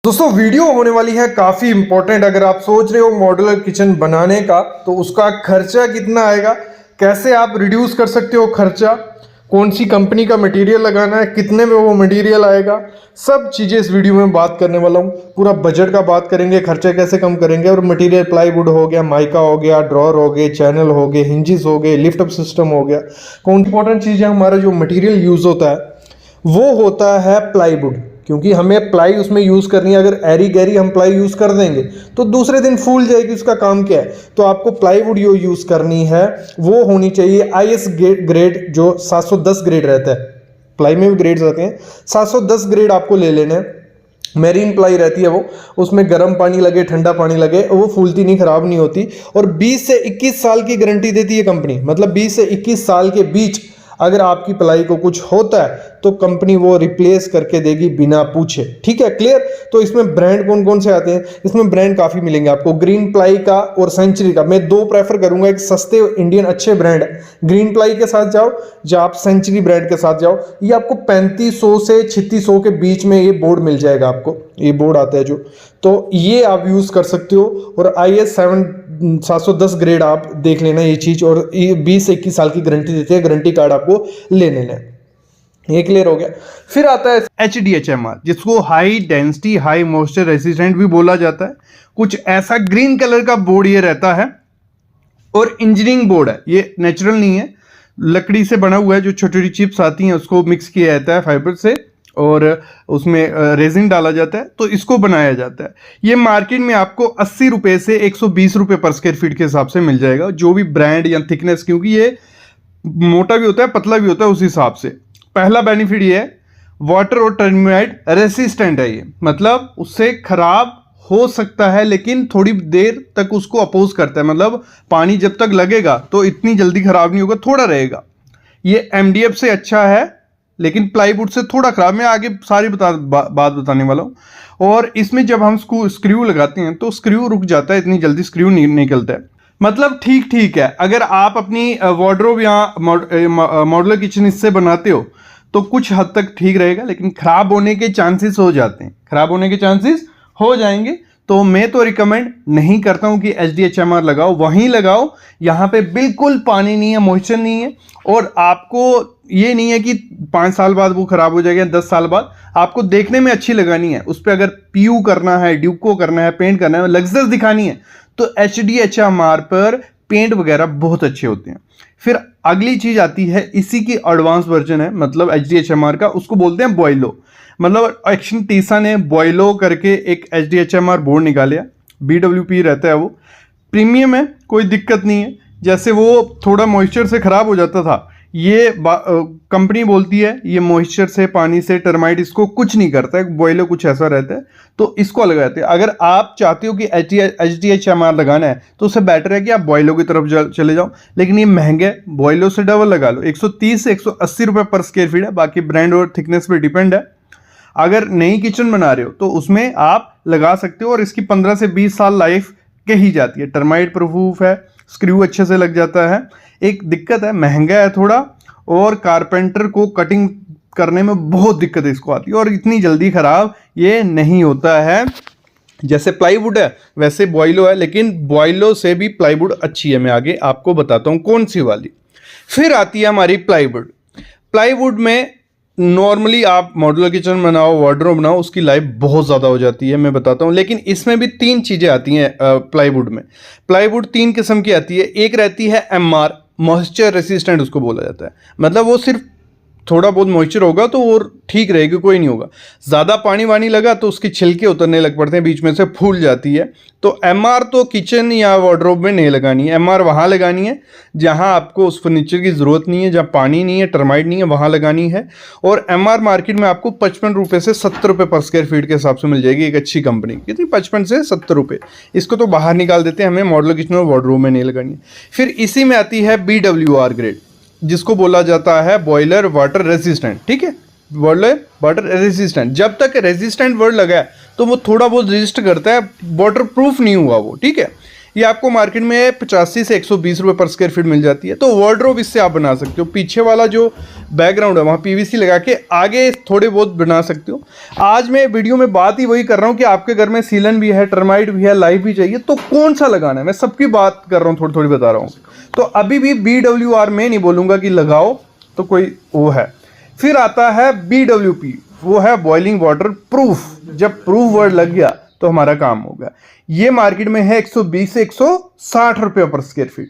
दोस्तों वीडियो होने वाली है काफी इंपॉर्टेंट। अगर आप सोच रहे हो मॉड्यूलर किचन बनाने का तो उसका खर्चा कितना आएगा, कैसे आप रिड्यूस कर सकते हो खर्चा, कौन सी कंपनी का मटेरियल लगाना है, कितने में वो मटेरियल आएगा, सब चीजें इस वीडियो में बात करने वाला हूँ। पूरा बजट का बात करेंगे, खर्चा कैसे कम करेंगे। और मटेरियल प्लाईवुड हो गया, माइका हो गया, ड्रॉर हो गए, चैनल हो गए, हिंजेस हो गए, लिफ्ट अप सिस्टम हो गया। कौन इंपॉर्टेंट चीज है, हमारा जो मटेरियल यूज होता है वो होता है प्लाईवुड, क्योंकि हमें प्लाई उसमें यूज़ करनी है। अगर एरी गैरी हम प्लाई यूज़ कर देंगे तो दूसरे दिन फूल जाएगी, उसका काम क्या है। तो आपको प्लाईवुड जो यूज़ करनी है वो होनी चाहिए आईएस ग्रेड, जो 710 ग्रेड रहता है। प्लाई में भी ग्रेड्स रहते हैं, 710 ग्रेड आपको ले लेना है। मेरीन प्लाई रहती है वो, उसमें गर्म पानी लगे ठंडा पानी लगे वो फूलती नहीं, खराब नहीं होती। और 20 से 21 साल की गारंटी देती है कंपनी, मतलब 20 से 21 साल के बीच अगर आपकी प्लाई को कुछ होता है तो कंपनी वो रिप्लेस करके देगी बिना पूछे। ठीक है, क्लियर। तो इसमें ब्रांड कौन कौन से आते हैं, इसमें ब्रांड काफी मिलेंगे आपको, ग्रीन प्लाई का और सेंचुरी का। मैं दो प्रेफर करूंगा, एक सस्ते इंडियन अच्छे ब्रांड है, ग्रीन प्लाई के साथ जाओ या आप सेंचुरी ब्रांड के साथ जाओ। ये आपको 3500 से 3600 के बीच में ये बोर्ड मिल जाएगा आपको, ये बोर्ड आता है जो, तो ये आप यूज कर सकते हो। और IS 710 ग्रेड आप देख लेना ये चीज, और ये 20 से 21 साल की गारंटी देते हैं, गारंटी कार्ड आपको ले लेना है। ये क्लियर हो गया। फिर आता है HDHMR, जिसको high density high moisture resistant भी बोला जाता है। कुछ ऐसा ग्रीन कलर का बोर्ड ये रहता है, और इंजीनियरिंग बोर्ड है, ये नेचुरल नहीं है, लकड़ी से बना हुआ है। जो छोटी छोटी चिप्स आती हैं उसको मिक्स किया जाता है फाइबर से, और उसमें रेजिन डाला जाता है, तो इसको बनाया जाता है। ये मार्केट में आपको 80 रुपये से 120 रुपये पर स्क्वायर फीट के हिसाब से मिल जाएगा, जो भी ब्रांड या थिकनेस, क्योंकि ये मोटा भी होता है पतला भी होता है उस हिसाब से। पहला बेनिफिट ये है, वाटर और टर्माइट रेसिस्टेंट है ये, मतलब उससे खराब हो सकता है लेकिन थोड़ी देर तक उसको अपोज करता है, मतलब पानी जब तक लगेगा तो इतनी जल्दी खराब नहीं होगा, थोड़ा रहेगा। ये MDF से अच्छा है लेकिन प्लाईवुड से थोड़ा खराब। मैं आगे सारी बात बताने वाला हूँ। और इसमें जब हम स्क्रू लगाते हैं तो स्क्रू रुक जाता है, इतनी जल्दी स्क्रू नहीं निकलता है, मतलब ठीक ठीक है। अगर आप अपनी वार्डरोब या मॉड्यूलर किचन इससे बनाते हो तो कुछ हद तक ठीक रहेगा, लेकिन खराब होने के चांसेस हो जाते हैं, खराब होने के चांसेस हो जाएंगे। तो मैं तो रिकमेंड नहीं करता हूं कि HDHMR लगाओ, वहीं लगाओ यहाँ पे बिल्कुल पानी नहीं है, मॉइस्चर नहीं है, और आपको ये नहीं है कि 5 साल बाद वो खराब हो जाएगा, 10 साल बाद। आपको देखने में अच्छी लगानी है, उस पर अगर PU करना है, ड्यूको करना है, पेंट करना है, लग्जरियस दिखानी है, तो HDHMR पर पेंट वगैरह बहुत अच्छे होते हैं। फिर अगली चीज आती है, इसी की एडवांस वर्जन है, मतलब HDHMR का, उसको बोलते हैं बॉयलो। मतलब एक्शन टीसा ने बॉयलो करके एक HDHMR बोर्ड निकालिया, BWP रहता है वो, प्रीमियम है, कोई दिक्कत नहीं है। जैसे वो थोड़ा मॉइस्चर से खराब हो जाता था, ये कंपनी बोलती है ये मॉइस्चर से, पानी से, टर्माइट इसको कुछ नहीं करता है, बॉयलो कुछ ऐसा रहता है, तो इसको लगाते हैं। अगर आप चाहते हो कि HDHMR लगाना है तो उससे बेटर है कि आप बॉयलो की तरफ चले जाओ, लेकिन ये महंगे है, बॉयलो से डबल लगा लो, 130 से 180 रुपये पर स्क्वायर फीट है। बाकी ब्रांड और थिकनेस पे डिपेंड है। अगर नई किचन बना रहे हो तो उसमें आप लगा सकते हो, और इसकी 15 से 20 साल लाइफ कही जाती है। टर्माइट प्रूफ है, स्क्रू अच्छे से लग जाता है। एक दिक्कत है, महंगा है थोड़ा, और कारपेंटर को कटिंग करने में बहुत दिक्कत है इसको आती है, और इतनी जल्दी खराब ये नहीं होता है। जैसे प्लाईवुड है वैसे बॉयलो है, लेकिन बॉयलो से भी प्लाईवुड अच्छी है। मैं आगे आपको बताता हूँ कौन सी वाली। फिर आती है हमारी प्लाईवुड। प्लाईवुड में नॉर्मली आप मॉड्यूलर किचन बनाओ, वार्डरोब बनाओ, उसकी लाइफ बहुत ज़्यादा हो जाती है, मैं बताता हूँ। लेकिन इसमें भी 3 चीज़ें आती हैं प्लाईवुड में। प्लाईवुड 3 किस्म की आती है। एक रहती है MR, मॉइस्चर रेसिस्टेंट उसको बोला जाता है, मतलब वो सिर्फ थोड़ा बहुत मॉइस्चर होगा तो वो ठीक रहेगी, कोई नहीं होगा। ज़्यादा पानी वानी लगा तो उसके छिलके उतरने लग पड़ते हैं, बीच में से फूल जाती है। तो MR तो किचन या वार्डरोब में नहीं लगानी है, MR वहाँ लगानी है जहाँ आपको उस फर्नीचर की ज़रूरत नहीं है, जहाँ पानी नहीं है, टर्माइट नहीं है, वहाँ लगानी है। और MR मार्केट में आपको 55 रुपये से 70 रुपये पर स्क्वायर फीट के हिसाब से मिल जाएगी, एक अच्छी कंपनी। कितनी, 55 से 70 रुपये। इसको तो बाहर निकाल देते हैं, हमें मॉड्यूलर किचन और वार्डरोब में नहीं लगानी है। फिर इसी में आती है BWR ग्रेड, जिसको बोला जाता है बॉयलर वाटर रेसिस्टेंट। ठीक है, बॉयलर वाटर रेसिस्टेंट। जब तक रेसिस्टेंट वर्ड लगा है तो वो थोड़ा बहुत रेजिस्ट करता है, वाटर प्रूफ नहीं हुआ वो। ठीक है, ये आपको मार्केट में 85 से 120 रुपये पर स्क्वायर फीट मिल जाती है। तो वार्डरोब इससे आप बना सकते हो। पीछे वाला जो बैकग्राउंड है वहाँ पीवीसी लगा के आगे थोड़े बहुत बना सकते हो। आज मैं वीडियो में बात ही वही कर रहा हूँ कि आपके घर में सीलन भी है, टर्माइट भी है, लाइफ भी चाहिए, तो कौन सा लगाना है, मैं सबकी बात कर रहा हूँ, थोड़ी थोड़ी बता रहा हूँ। तो अभी भी BWR में नहीं बोलूँगा कि लगाओ, तो कोई वो है। फिर आता है BWP, वो है बॉइलिंग वाटर प्रूफ। जब प्रूफ वर्ड लग गया तो हमारा काम हो गया। ये मार्केट में है 120 से 160 रुपये पर स्क्वायर फीट।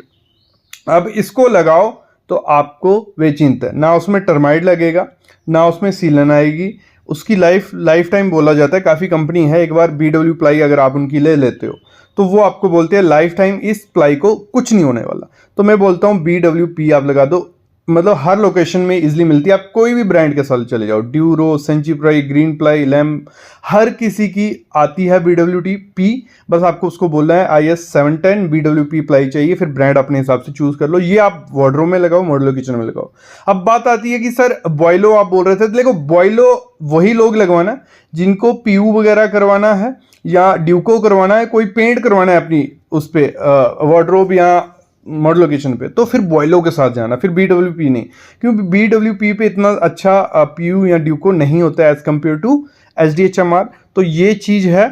अब इसको लगाओ तो आपको बेचिंता है, ना उसमें टर्माइट लगेगा ना उसमें सीलन आएगी। उसकी लाइफ टाइम बोला जाता है, काफ़ी कंपनी है, एक बार BW प्लाई अगर आप उनकी ले लेते हो तो वो आपको बोलते हैं लाइफ टाइम इस प्लाई को कुछ नहीं होने वाला। तो मैं बोलता हूँ BWP आप लगा दो, मतलब हर लोकेशन में इजीली मिलती है। आप कोई भी ब्रांड के साथ चले जाओ, Duro, Century, Green Ply, lamp, हर किसी की आती है BWP। बस आपको उसको बोलना है IS 710 BWP प्लाई चाहिए, फिर ब्रांड अपने हिसाब से चूज कर लो। ये आप वार्डरोब में लगाओ, मॉड्यूलर किचन में लगाओ। अब बात आती है कि सर बॉयलो आप बोल रहे थे, देखो बॉयलो वही लोग लगवाना जिनको PU वगैरह करवाना है या ड्यूको करवाना है, कोई पेंट करवाना है अपनी उस पर वार्डरोब या मॉड्यूलर किचन पे, तो फिर बॉयलो के साथ जाना, फिर BWP नहीं, क्योंकि BWP पे इतना अच्छा PU या ड्यूको नहीं होता है एज कम्पेयर टू SDHMR। तो ये चीज़ है।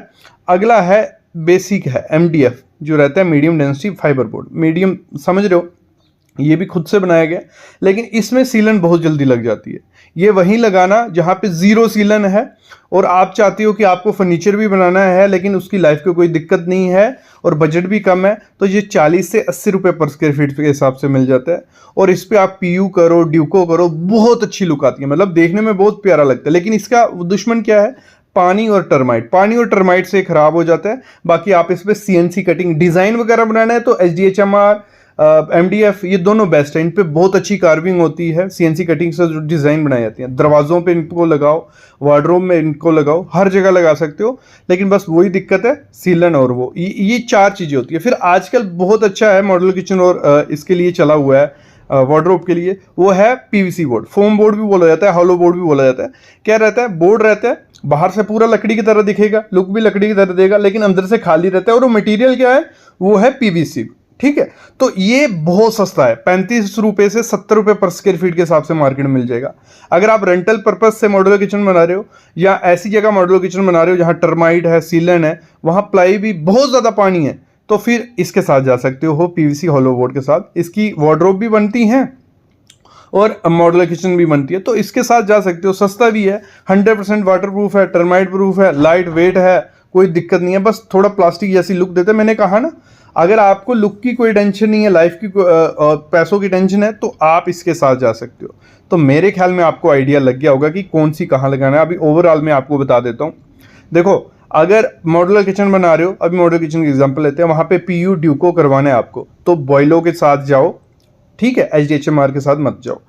अगला है बेसिक है MDF, जो रहता है medium density fibre board. Medium समझ रहे हो, ये भी खुद से बनाया गया, लेकिन इसमें सीलन बहुत जल्दी लग जाती है। ये वहीं लगाना जहाँ पे ज़ीरो सीलन है और आप चाहते हो कि आपको फर्नीचर भी बनाना है लेकिन उसकी लाइफ को कोई दिक्कत नहीं है और बजट भी कम है, तो ये 40 से 80 रुपये पर स्क्वायर फीट के हिसाब से मिल जाता है। और इस पर आप PU करो, ड्यूको करो, बहुत अच्छी लुक आती है, मतलब देखने में बहुत प्यारा लगता है। लेकिन इसका दुश्मन क्या है? पानी और टर्माइट। पानी और टर्माइट से खराब हो जाता है। बाकी आप इस पर CNC कटिंग डिज़ाइन वगैरह बनाना है तो SDHMR MDF ये दोनों बेस्ट है। इन पे बहुत अच्छी कार्विंग होती है, CNC कटिंग से जो डिज़ाइन बनाई जाती है। दरवाज़ों पे इनको लगाओ, वार्डरोब में इनको लगाओ, हर जगह लगा सकते हो। लेकिन बस वही दिक्कत है सीलन और वो ये चार चीज़ें होती है। फिर आजकल बहुत अच्छा है मॉड्यूलर किचन और इसके लिए चला हुआ है वार्डरोब के लिए, वो है PVC बोर्ड। फोम बोर्ड भी बोला जाता है, हॉलो बोर्ड भी बोला जाता है। क्या रहता है? बोर्ड रहता है, बाहर से पूरा लकड़ी की तरह दिखेगा, लुक भी लकड़ी की तरह देगा, लेकिन अंदर से खाली रहता है। और वो मटेरियल क्या है? वो है PVC। ठीक है, तो ये बहुत सस्ता है, 35 रुपये से 70 रुपये पर स्क्वायर फीट के हिसाब से मार्केट में मिल जाएगा। अगर आप रेंटल पर्पज से मॉड्यूलर किचन बना रहे हो या ऐसी जगह मॉड्यूलर किचन बना रहे हो जहाँ टर्माइट है, सीलन है, वहाँ प्लाई भी बहुत ज़्यादा पानी है, तो फिर इसके साथ जा सकते हो PVC हॉलो बोर्ड के साथ। इसकी वार्डरोब भी बनती हैं और मॉड्यूलर किचन भी बनती है, तो इसके साथ जा सकते हो। सस्ता भी है, 100% वाटर प्रूफ है, टर्माइट प्रूफ है, लाइट वेट है, कोई दिक्कत नहीं है। बस थोड़ा प्लास्टिक जैसी लुक देता है। मैंने कहा ना, अगर आपको लुक की कोई टेंशन नहीं है, लाइफ की पैसों की टेंशन है, तो आप इसके साथ जा सकते हो। तो मेरे ख्याल में आपको आइडिया लग गया होगा कि कौन सी कहाँ लगाना है। अभी ओवरऑल मैं आपको बता देता हूँ। देखो, अगर मॉड्यूलर किचन बना रहे हो, अभी मॉड्यूलर किचन की एग्जांपल लेते हैं, वहाँ पे PU ड्यूको करवाना है आपको, तो बॉयलो के साथ जाओ, ठीक है, SDHMR के साथ मत जाओ।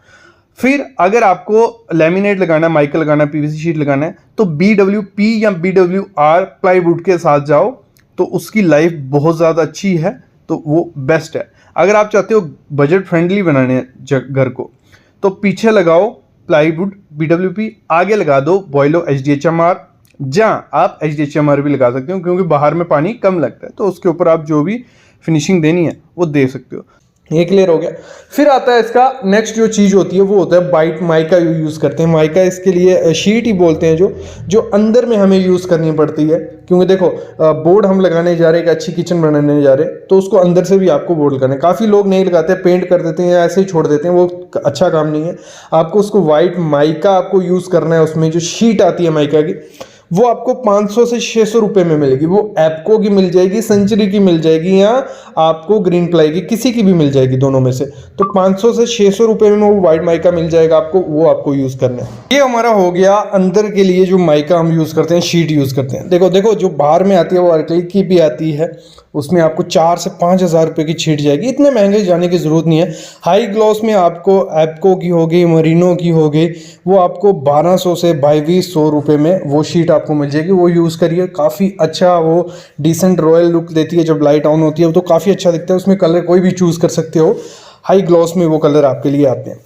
फिर अगर आपको लैमिनेट लगाना है, माइका लगाना है, PVC शीट लगाना है, तो BWP या BWR प्लाईवुड के साथ जाओ, तो उसकी लाइफ बहुत ज़्यादा अच्छी है, तो वो बेस्ट है। अगर आप चाहते हो बजट फ्रेंडली बनाने घर को, तो पीछे लगाओ प्लाईवुड BWP, आगे लगा दो बॉयलो SDHMR, जहाँ आप SDHMR भी लगा सकते हो, क्योंकि बाहर में पानी कम लगता है, तो उसके ऊपर आप जो भी फिनिशिंग देनी है वो दे सकते हो। ये क्लियर हो गया। फिर आता है इसका नेक्स्ट जो चीज़ होती है वो होता है बाइट माइका यूज़ करते हैं। माइका इसके लिए शीट ही बोलते हैं, जो अंदर में हमें यूज़ करनी पड़ती है, क्योंकि देखो बोर्ड हम लगाने जा रहे हैं, एक अच्छी किचन बनाने जा रहे हैं, तो उसको अंदर से भी आपको बोर्ड लगाना है। काफ़ी लोग नहीं लगाते, पेंट कर देते हैं या ऐसे ही छोड़ देते हैं, वो अच्छा काम नहीं है। आपको उसको वाइट माइका आपको यूज़ करना है। उसमें जो शीट आती है माइका की, वो आपको 500 से 600 रुपये में मिलेगी। वो एप्को की मिल जाएगी, सेंचुरी की मिल जाएगी, या आपको ग्रीन प्लाई की, किसी की भी मिल जाएगी, दोनों में से। तो 500 से 600 रुपये में वो वाइट माइका मिल जाएगा आपको, वो आपको यूज़ करना है। ये हमारा हो गया अंदर के लिए जो माइका हम यूज़ करते हैं, शीट यूज़ करते हैं। देखो जो बाहर में आती है वो एक्रिलिक की भी आती है, उसमें आपको 4 से 5,000 रुपये की शीट जाएगी। इतने महंगे जाने की ज़रूरत नहीं है। हाई ग्लॉस में आपको एप्को की हो गई, मरीनो की हो गई, वो आपको 1200 से 2200 रुपये में वो शीट आपको मिल जाएगी। वो यूज़ करिए, काफ़ी अच्छा, वो डिसेंट रॉयल लुक देती है। जब लाइट ऑन होती है तो काफ़ी अच्छा दिखता है। उसमें कलर कोई भी चूज़ कर सकते हो, हाई ग्लॉस में वो कलर आपके लिए आते हैं।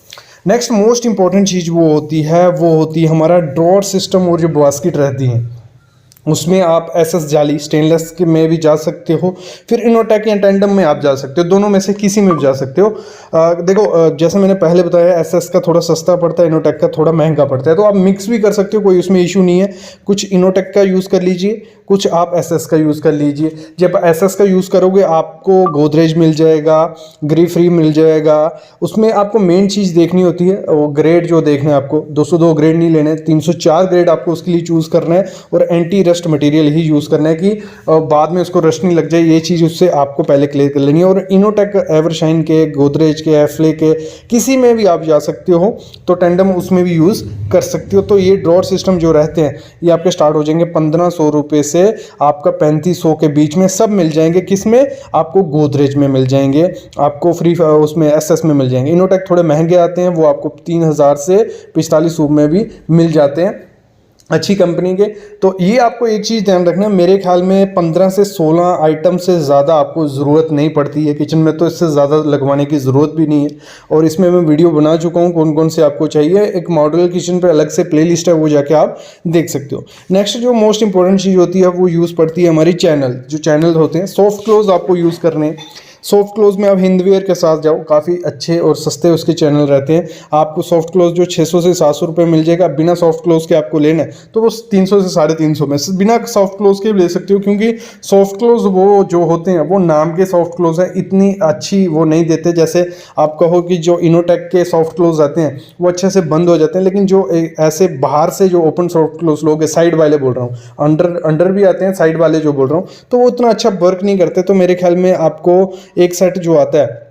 नेक्स्ट मोस्ट इंपॉर्टेंट चीज़ वो होती है हमारा ड्रॉअर सिस्टम और जो बास्केट रहती हैं। उसमें आप एसएस जाली स्टेनलेस के में भी जा सकते हो, फिर इनोटेक या टेंडम में आप जा सकते हो, दोनों में से किसी में भी जा सकते हो। देखो जैसे मैंने पहले बताया एसएस का थोड़ा सस्ता पड़ता है, इनोटेक का थोड़ा महंगा पड़ता है, तो आप मिक्स भी कर सकते हो, कोई उसमें इशू नहीं है। कुछ इनोटेक का यूज़ कर लीजिए, कुछ आप एसएस का यूज़ कर लीजिए। जब एसएस का यूज़ करोगे आपको गोदरेज मिल जाएगा, ग्रिप फ्री मिल जाएगा। उसमें आपको मेन चीज़ देखनी होती है, वो ग्रेड जो देखना है आपको, 202 ग्रेड नहीं लेने, 304 ग्रेड आपको उसके लिए चूज़ करना है, और एंटी रस्ट मटेरियल ही यूज़ करना है कि बाद में उसको रस्ट नहीं लग जाए, ये चीज़ उससे आपको पहले क्लियर कर लेनी है। और इनोटेक एवरशाइन के, गोदरेज के, एफ्ले के, किसी में भी आप जा सकते हो, तो टेंडम उसमें भी यूज़ कर सकते हो। तो ये ड्रॉर सिस्टम जो रहते हैं ये आपके स्टार्ट हो जाएंगे 1500 रुपये से आपका 3500 के बीच में सब मिल जाएंगे। किस में? आपको गोदरेज में मिल जाएंगे, आपको फ्री उसमें एसएस में मिल जाएंगे। इनोटेक थोड़े महंगे आते हैं, वो आपको 3000 से 4500 में भी मिल जाते हैं, अच्छी कंपनी के। तो ये आपको एक चीज़ ध्यान रखना, मेरे ख्याल में 15 से 16 आइटम से ज़्यादा आपको ज़रूरत नहीं पड़ती है किचन में, तो इससे ज़्यादा लगवाने की ज़रूरत भी नहीं है। और इसमें मैं वीडियो बना चुका हूँ कौन कौन से आपको चाहिए, एक मॉड्यूलर किचन पे अलग से प्लेलिस्ट है, वो जाके आप देख सकते हो। नेक्स्ट जो मोस्ट इंपॉर्टेंट चीज़ होती है वो यूज़ पड़ती है हमारी चैनल, जो चैनल होते हैं सॉफ्ट क्लोज आपको यूज़ करने हैं। सॉफ्ट क्लोज में आप हिंदवेयर के साथ जाओ, काफ़ी अच्छे और सस्ते उसके चैनल रहते हैं। आपको सॉफ्ट क्लोज जो 600 से 700 रुपये मिल जाएगा। बिना सॉफ्ट क्लोज के आपको लेना है तो वो 300 से 350 में, बिना सॉफ्ट क्लोज के भी ले सकते हो, क्योंकि सॉफ्ट क्लोज वो जो होते हैं वो नाम के सॉफ्ट क्लोज हैं, इतनी अच्छी वो नहीं देते। जैसे आप कहो कि जो इनोटेक के सॉफ्ट क्लोज आते हैं वो अच्छे से बंद हो जाते हैं, लेकिन जो ऐसे बाहर से जो ओपन सॉफ्ट क्लोज लोग साइड वाले बोल रहा हूँ, अंडर भी आते हैं, साइड वाले जो बोल रहा हूँ, तो वो उतना अच्छा वर्क नहीं करते। तो मेरे ख्याल में आपको एक सेट जो आता है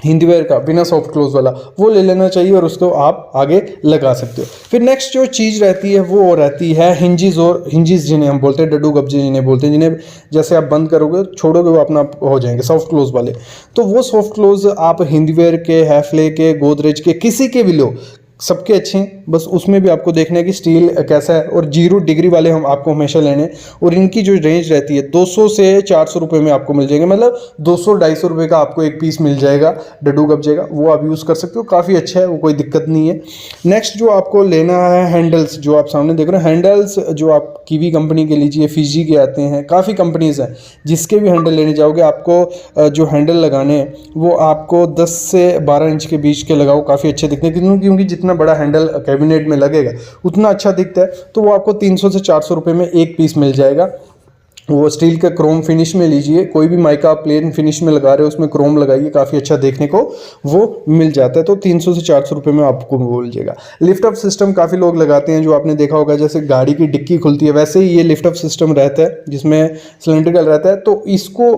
हिंदीवेयर का बिना सॉफ्ट क्लोज वाला वो ले लेना चाहिए, और उसको आप आगे लगा सकते हो। फिर नेक्स्ट जो चीज़ रहती है वो रहती है हिंजिस, और हिंजिस जिन्हें हम बोलते हैं डड्डू कब्जे जिन्हें बोलते हैं, जिन्हें जैसे आप बंद करोगे छोड़ोगे वो अपना हो जाएंगे सॉफ्ट क्लोज वाले। तो वो सॉफ्ट क्लोज आप हिंदीवेयर के, हैफले के, गोदरेज के, किसी के भी लो, सबके अच्छे हैं। बस उसमें भी आपको देखना है कि स्टील कैसा है, और 0 डिग्री वाले हम आपको हमेशा लेने हैं। और इनकी जो रेंज रहती है 200 से 400 रुपये में आपको मिल जाएंगे, मतलब 200-250 रुपये का आपको एक पीस मिल जाएगा डड्डू कब्जे का, वो आप यूज़ कर सकते हो, काफ़ी अच्छा है वो, कोई दिक्कत नहीं है। नेक्स्ट जो आपको लेना है हैंडल्स, जो आप सामने देख रहे हो हैंडल्स, जो आप कीवी कंपनी के लीजिए, फिजी के आते हैं, काफ़ी कंपनीज़ हैं, जिसके भी हैंडल लेने जाओगे आपको जो हैंडल लगाने हैं वो आपको 10 से 12 इंच के बीच के लगाओ, काफ़ी अच्छे दिखते हैं, क्योंकि जितना बड़ा हैंडल कैबिनेट में लगेगा उतना अच्छा दिखता है। तो वो आपको 300 से 400 रुपये में एक पीस मिल जाएगा। वो स्टील का क्रोम फिनिश में लीजिए, कोई भी माइका प्लेन फिनिश में लगा रहे हो उसमें क्रोम लगाइए, काफ़ी अच्छा देखने को वो मिल जाता है। तो 300 से 400 रुपये में आपको वो मिल जाएगा। लिफ्ट अप सिस्टम काफ़ी लोग लगाते हैं, जो आपने देखा होगा, जैसे गाड़ी की डिक्की खुलती है वैसे ही ये लिफ्ट अप सिस्टम रहता है, जिसमें सिलेंड्रिकल रहता है। तो इसको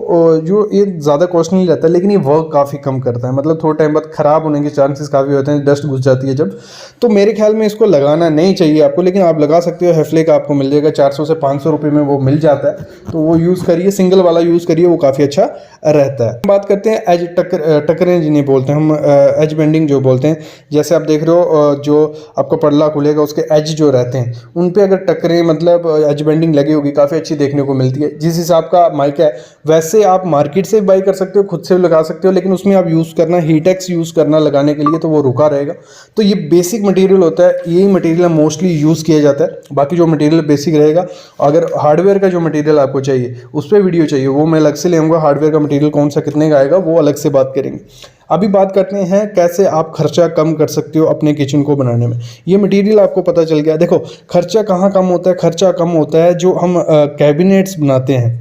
जो ये ज़्यादा कॉस्ट नहीं रहता, लेकिन ये वर्क काफ़ी कम करता है, मतलब थोड़ा टाइम बाद ख़राब होने के चांसेस काफ़ी होते हैं, डस्ट घुस जाती है जब। तो मेरे ख्याल में इसको लगाना नहीं चाहिए आपको, लेकिन आप लगा सकते हो। हैफले का आपको मिल जाएगा 400 से 500 रुपये में वो मिल जाता है, तो वो यूज़ करिए, सिंगल वाला यूज़ करिए, वो काफ़ी अच्छा रहता है। बात करते हैं एज टकरें जिन्हें बोलते हैं हम, एज बेंडिंग जो बोलते हैं। जैसे आप देख रहे हो जो आपका पल्ला खुलेगा उसके एज जो रहते हैं उन पे अगर टकरें मतलब एज बेंडिंग लगी होगी, काफ़ी अच्छी देखने को मिलती है। जिस हिसाब का माइक है वैसे आप मार्केट से बाई कर सकते हो, खुद से भी लगा सकते हो, लेकिन उसमें आप यूज़ करना हीटेक्स यूज़ करना लगाने के लिए, तो वो रुका रहेगा। तो ये बेसिक मटेरियल होता है, यही मटेरियल मोस्टली यूज़ किया जाता है। बाकी जो मटेरियल बेसिक रहेगा, अगर हार्डवेयर का जो मटेरियल आपको चाहिए उस पर वीडियो चाहिए, वो मैं अलग से ले आऊँगा। हार्डवेयर का मटेरियल कौन सा कितने का आएगा वो अलग से बात करेंगे। अभी बात करते हैं कैसे आप खर्चा कम कर सकते हो अपने किचन को बनाने में। ये मटेरियल आपको पता चल गया। देखो खर्चा कहाँ कम होता है, खर्चा कम होता है जो हम कैबिनेट्स बनाते हैं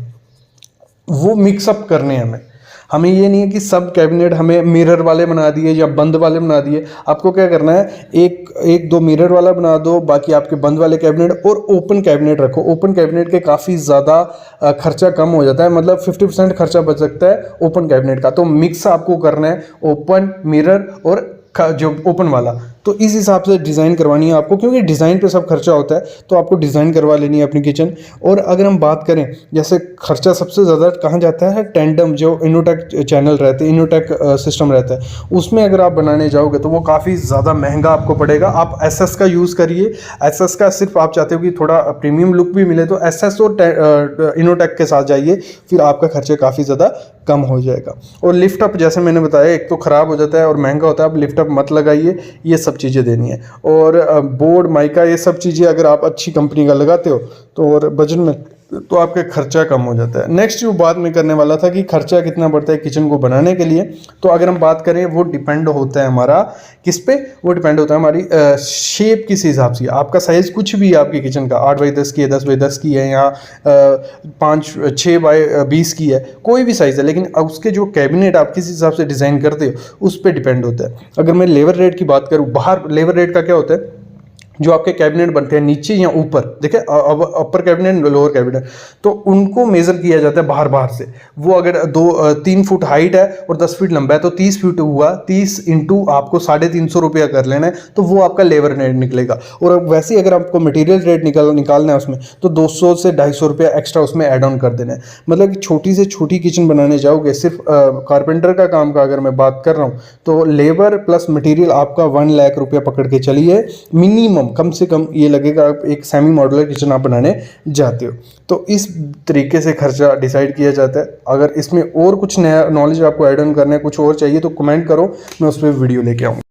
वो मिक्सअप करने हैं। हमें ये नहीं है कि सब कैबिनेट हमें मिरर वाले बना दिए या बंद वाले बना दिए। आपको क्या करना है, एक दो मिरर वाला बना दो, बाकी आपके बंद वाले कैबिनेट, और ओपन कैबिनेट रखो। ओपन कैबिनेट के काफ़ी ज़्यादा खर्चा कम हो जाता है, मतलब 50% खर्चा बच सकता है ओपन कैबिनेट का। तो मिक्स आपको करना है, ओपन, मिरर और जो ओपन वाला। तो इस हिसाब से डिज़ाइन करवानी है आपको, क्योंकि डिज़ाइन पे सब खर्चा होता है, तो आपको डिज़ाइन करवा लेनी है अपनी किचन। और अगर हम बात करें जैसे खर्चा सबसे ज़्यादा कहाँ जाता है, टेंडम जो इनोटेक चैनल रहते हैं, इनोटेक सिस्टम रहता है, उसमें अगर आप बनाने जाओगे तो वो काफ़ी ज़्यादा महंगा आपको पड़ेगा। आप एसएस का यूज़ करिए। एसएस का सिर्फ आप चाहते हो कि थोड़ा प्रीमियम लुक भी मिले तो एसएस और इनोटेक के साथ जाइए, फिर आपका खर्चा काफ़ी ज़्यादा कम हो जाएगा। और लिफ्ट अप जैसे मैंने बताया, एक तो ख़राब हो जाता है और महंगा होता है, आप लिफ्ट अप मत लगाइए। ये सब चीज़ें देनी है। और बोर्ड माइका ये सब चीज़ें अगर आप अच्छी कंपनी का लगाते हो तो और बजट में तो आपका खर्चा कम हो जाता है। नेक्स्ट जो बात मैं करने वाला था कि खर्चा कितना पड़ता है किचन को बनाने के लिए, तो अगर हम बात करें वो डिपेंड होता है हमारा किस पे, वो डिपेंड होता है हमारी शेप किस हिसाब से। आपका साइज़ कुछ भी है आपके किचन का 8x10 की है, 10x10 की है या 6x20 की है, कोई भी साइज़ है, लेकिन उसके जो कैबिनेट आप किस हिसाब से डिज़ाइन करते हो उस पर डिपेंड होता है। अगर मैं लेवर रेट की बात करूँ, बाहर लेवर रेट का क्या होता है, जो आपके कैबिनेट बनते हैं नीचे या ऊपर, देखिए अपर कैबिनेट लोअर कैबिनेट, तो उनको मेज़र किया जाता है बाहर से। वो अगर 3 फुट हाइट है और 10 फीट लंबा है तो 30 फीट हुआ, 30 इंटू आपको 350 रुपया कर लेना है, तो वो आपका लेबर रेट निकलेगा। और वैसे ही अगर आपको मटेरियल रेट निकालना है उसमें, तो 200 से 250 रुपया एक्स्ट्रा उसमें ऐड ऑन कर देना है। मतलब कि छोटी से छोटी किचन बनाने जाओगे, सिर्फ कारपेंटर का काम का अगर मैं बात कर रहा हूँ, तो लेबर प्लस मटेरियल आपका 1 लाख रुपया पकड़ के चलिए मिनिमम, कम से कम ये लगेगा आप एक सेमी मॉड्यूलर किचन आप बनाने जाते हो। तो इस तरीके से खर्चा डिसाइड किया जाता है। अगर इसमें और कुछ नया नॉलेज आपको ऐड ऑन करना है, कुछ और चाहिए, तो कमेंट करो, मैं उस पर वीडियो लेके आऊँगा।